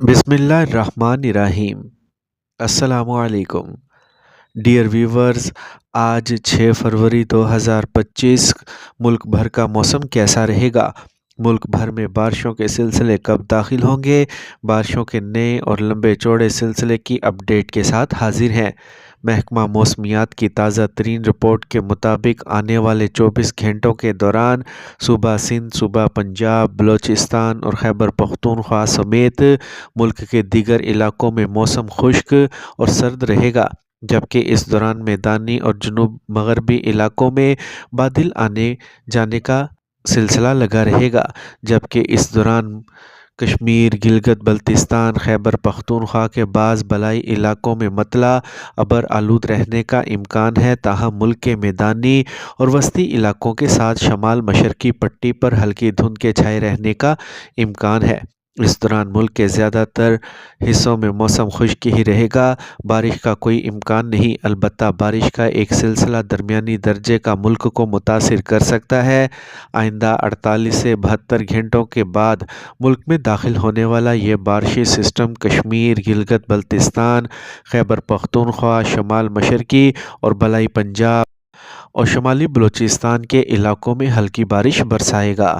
بسم اللہ الرحمن الرحیم۔ السلام علیکم ڈیئر ویورز، آج 6 فروری 2025 ملک بھر کا موسم کیسا رہے گا؟ ملک بھر میں بارشوں کے سلسلے کب داخل ہوں گے؟ بارشوں کے نئے اور لمبے چوڑے سلسلے کی اپڈیٹ کے ساتھ حاضر ہیں۔ محکمہ موسمیات کی تازہ ترین رپورٹ کے مطابق آنے والے 24 گھنٹوں کے دوران صوبہ سندھ، صوبہ پنجاب، بلوچستان اور خیبر پختونخوا سمیت ملک کے دیگر علاقوں میں موسم خشک اور سرد رہے گا، جبکہ اس دوران میدانی اور جنوب مغربی علاقوں میں بادل آنے جانے کا سلسلہ لگا رہے گا، جبکہ اس دوران کشمیر، گلگت بلتستان، خیبر پختونخوا کے بعض بالائی علاقوں میں مطلع ابر آلود رہنے کا امکان ہے، تاہم ملک کے میدانی اور وسطی علاقوں کے ساتھ شمال مشرقی پٹی پر ہلکی دھند کے چھائے رہنے کا امکان ہے۔ اس دوران ملک کے زیادہ تر حصوں میں موسم خشک ہی رہے گا، بارش کا کوئی امکان نہیں، البتہ بارش کا ایک سلسلہ درمیانی درجے کا ملک کو متاثر کر سکتا ہے۔ آئندہ 48 سے 72 گھنٹوں کے بعد ملک میں داخل ہونے والا یہ بارشی سسٹم کشمیر، گلگت بلتستان، خیبر پختونخوا، شمال مشرقی اور بالائی پنجاب اور شمالی بلوچستان کے علاقوں میں ہلکی بارش برسائے گا۔